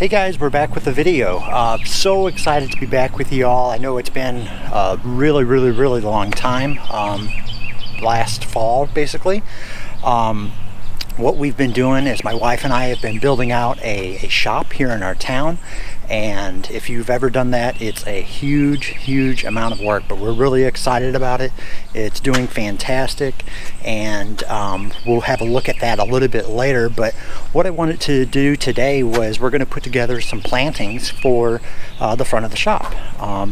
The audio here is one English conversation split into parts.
Hey guys, we're back with the video. So excited to be back with you all. I know it's been a really long time. Last fall, basically. What we've been doing is my wife and I have been building out a shop here in our town. And if you've ever done that, it's a huge amount of work, but we're really excited about it. It's doing fantastic, and we'll have a look at that a little bit later. But what I wanted to do today was we're going to put together some plantings for the front of the shop.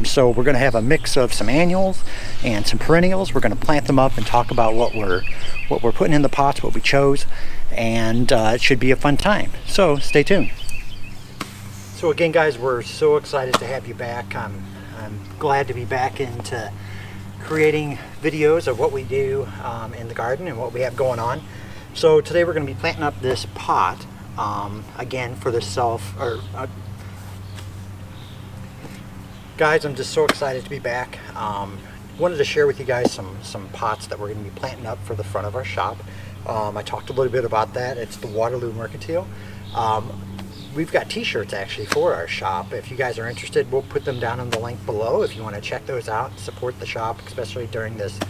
So we're going to have a mix of some annuals and some perennials. We're going to plant them up and talk about what we're putting in the pots, what we chose, and it should be a fun time. So stay tuned. So again, guys, we're so excited to have you back. I'm glad to be back into creating videos of what we do in the garden and what we have going on. So today we're going to be planting up this pot again for the guys, I'm just so excited to be back. Wanted to share with you guys some pots that we're going to be planting up for the front of our shop. I talked a little bit about that. It's the Waterloo Mercantile. We've got t-shirts actually for our shop. If you guys are interested, we'll put them down in the link below if you want to check those out, support the shop, especially during this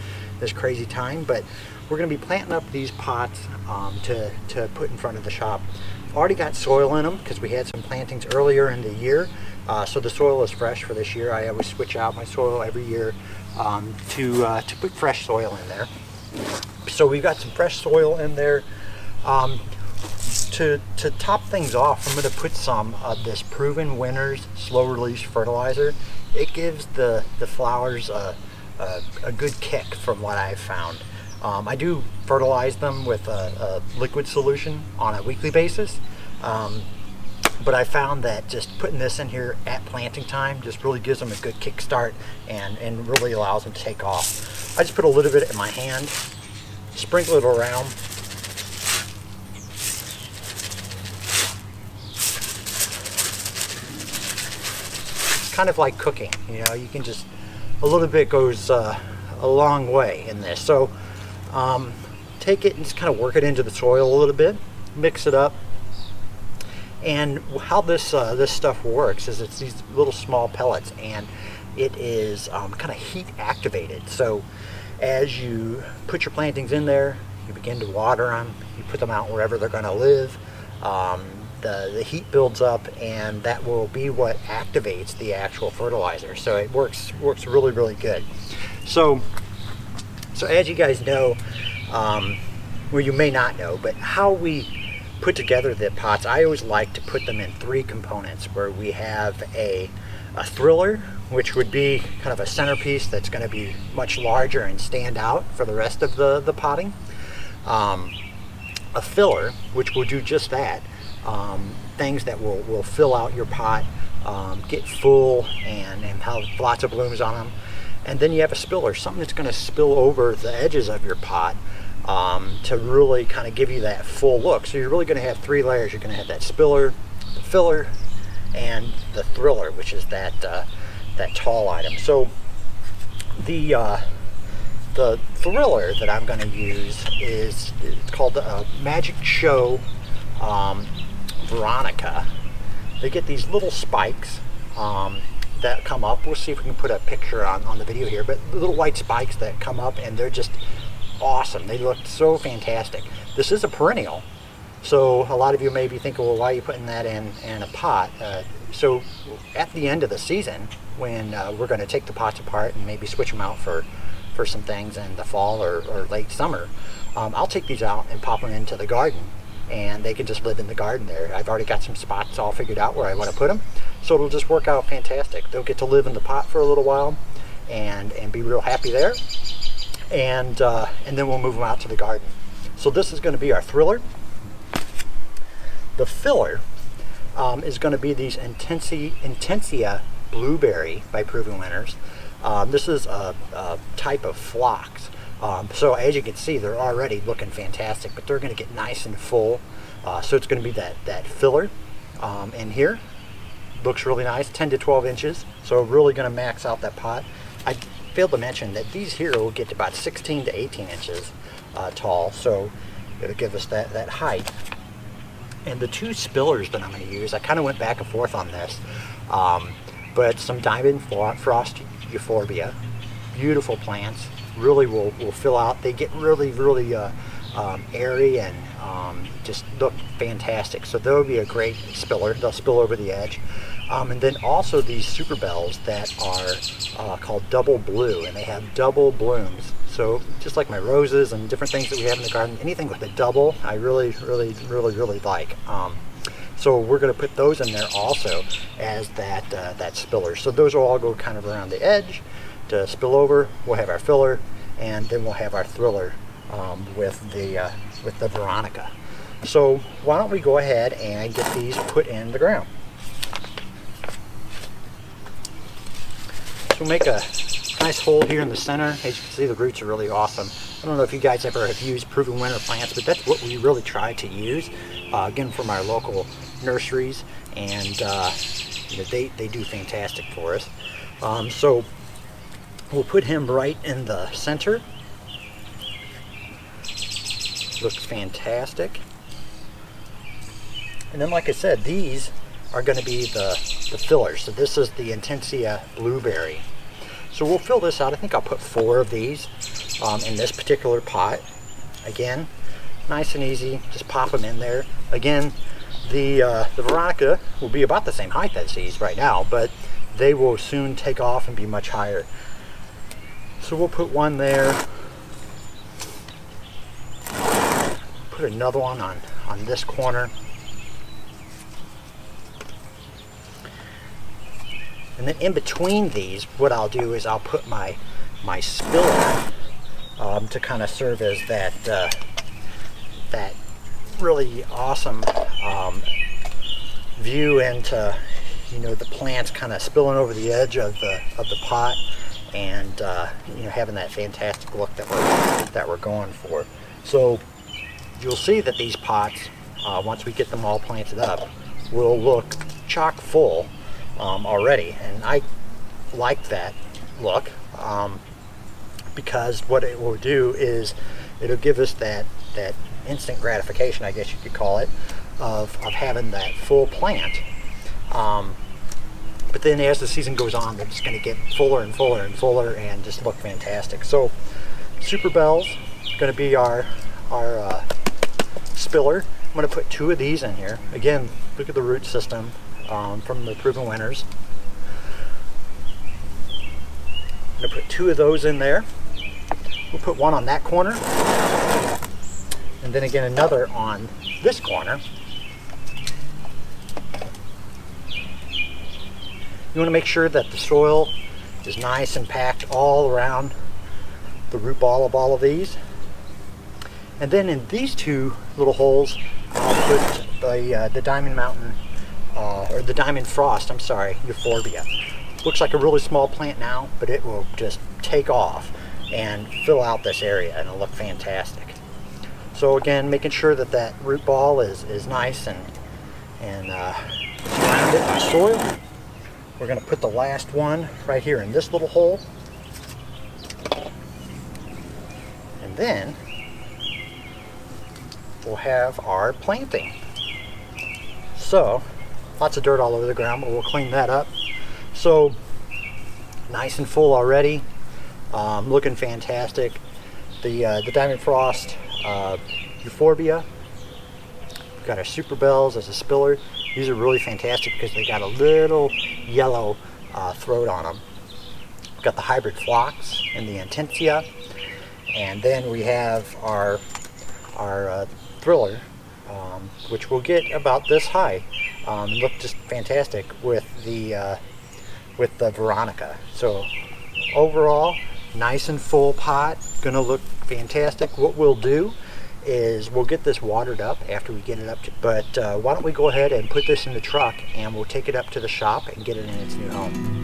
crazy time. But we're going to be planting up these pots to put in front of the shop. Already got soil in them because we had some plantings earlier in the year, so the soil is fresh for this year. I always switch out my soil every year to put fresh soil in there. So we've got some fresh soil in there. To top things off, I'm going to put some of this Proven Winners slow release fertilizer. It gives the flowers a good kick from what I've found. I do fertilize them with a liquid solution on a weekly basis, but I found that just putting this in here at planting time just really gives them a good kick start and really allows them to take off. I just put a little bit in my hand, sprinkle it around. Kind of like cooking, you know, you can just, a little bit goes a long way in this. So take it and just kind of work it into the soil a little bit, mix it up. And how this stuff works is it's these little small pellets, and it is kind of heat activated. So as you put your plantings in there, you begin to water them, you put them out wherever they're going to live. The heat builds up, and that will be what activates the actual fertilizer. So it works really good. So as you guys know, well, you may not know, but how we put together the pots, I always like to put them in three components, where we have a thriller, which would be kind of a centerpiece that's going to be much larger and stand out for the rest of the potting. A filler, which will do just that. Things that will fill out your pot, get full and have lots of blooms on them. And then you have a spiller, something that's going to spill over the edges of your pot to really kind of give you that full look. So you're really going to have three layers. You're going to have that spiller, the filler, and the thriller, which is that tall item. So the thriller that I'm going to use it's called the Magic Show Veronica. They get these little spikes that come up. We'll see if we can put a picture on the video here, but the little white spikes that come up, and they're just awesome. They look so fantastic. This is a perennial, so a lot of you may be thinking, well, why are you putting that in a pot? So at the end of the season, when we're going to take the pots apart and maybe switch them out for some things in the fall or late summer, I'll take these out and pop them into the garden, and they can just live in the garden there. I've already got some spots all figured out where I want to put them, so it'll just work out fantastic. They'll get to live in the pot for a little while and be real happy there, and then we'll move them out to the garden. So this is going to be our thriller. The filler is going to be these Intensia Blueberry by Proven Winners. This is a type of phlox. So as you can see, they're already looking fantastic, but they're going to get nice and full. So it's going to be that filler in here. Looks really nice, 10 to 12 inches. So really going to max out that pot. I failed to mention that these here will get to about 16 to 18 inches tall. So it'll give us that height. And the two spillers that I'm going to use, I kind of went back and forth on this, but some Diamond Frost Euphorbia, beautiful plants, really will fill out. They get really airy and just look fantastic. So they'll be a great spiller. They'll spill over the edge. And then also these super bells that are called double blue, and they have double blooms. So just like my roses and different things that we have in the garden, anything with a double, I really like. So we're going to put those in there also as that spiller. So those will all go kind of around the edge to spill over. We'll have our filler, and then we'll have our thriller with the Veronica. So why don't we go ahead and get these put in the ground. So we'll make a nice hole here in the center. As you can see, the roots are really awesome. I don't know if you guys ever have used Proven Winner plants, but that's what we really try to use, again, from our local nurseries, and you know, they do fantastic for us. So we'll put him right in the center. Looks fantastic. And then, like I said, these are going to be the fillers. So this is the Intensia Blueberry. So we'll fill this out. I think I'll put 4 of these in this particular pot. Again, nice and easy. Just pop them in there. Again, the Veronica will be about the same height as these right now, but they will soon take off and be much higher. So we'll put one there. Put another one on this corner. And then in between these, what I'll do is I'll put my spiller to kind of serve as that really awesome view into, you know, the plants kind of spilling over the edge of the pot, and you know, having that fantastic look that we're going for. So you'll see that these pots, once we get them all planted up, will look chock full already, and I like that look because what it will do is it'll give us that instant gratification, I guess you could call it, of having that full plant. But then as the season goes on, they're just going to get fuller and fuller and fuller and just look fantastic. So Super Bells is going to be our spiller. I'm going to put 2 of these in here. Again, look at the root system from the Proven Winners. I'm going to put 2 of those in there. We'll put one on that corner, and then again another on this corner. You want to make sure that the soil is nice and packed all around the root ball of all of these. And then in these 2 little holes, I'll put the Diamond Mountain, or the Diamond Frost, I'm sorry, Euphorbia. Looks like a really small plant now, but it will just take off and fill out this area, and it'll look fantastic. So again, making sure that that root ball is nice and surrounded by soil. We're going to put the last one right here in this little hole, and then we'll have our planting. So lots of dirt all over the ground, but we'll clean that up. So nice and full already, looking fantastic. The Diamond Frost Euphorbia. We've got our Super Bells as a spiller. These are really fantastic because they got a little yellow throat on them. We've got the Hybrid Phlox and the Intensia, and then we have our Thriller, which will get about this high. Look just fantastic with the Veronica. So overall, nice and full pot, gonna look fantastic. What we'll do is we'll get this watered up after we get it up to, but why don't we go ahead and put this in the truck, and we'll take it up to the shop and get it in its new home.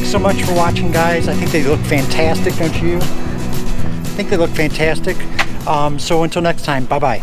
Thanks so much for watching, guys. I think they look fantastic, don't you? I think they look fantastic. So until next time, bye-bye.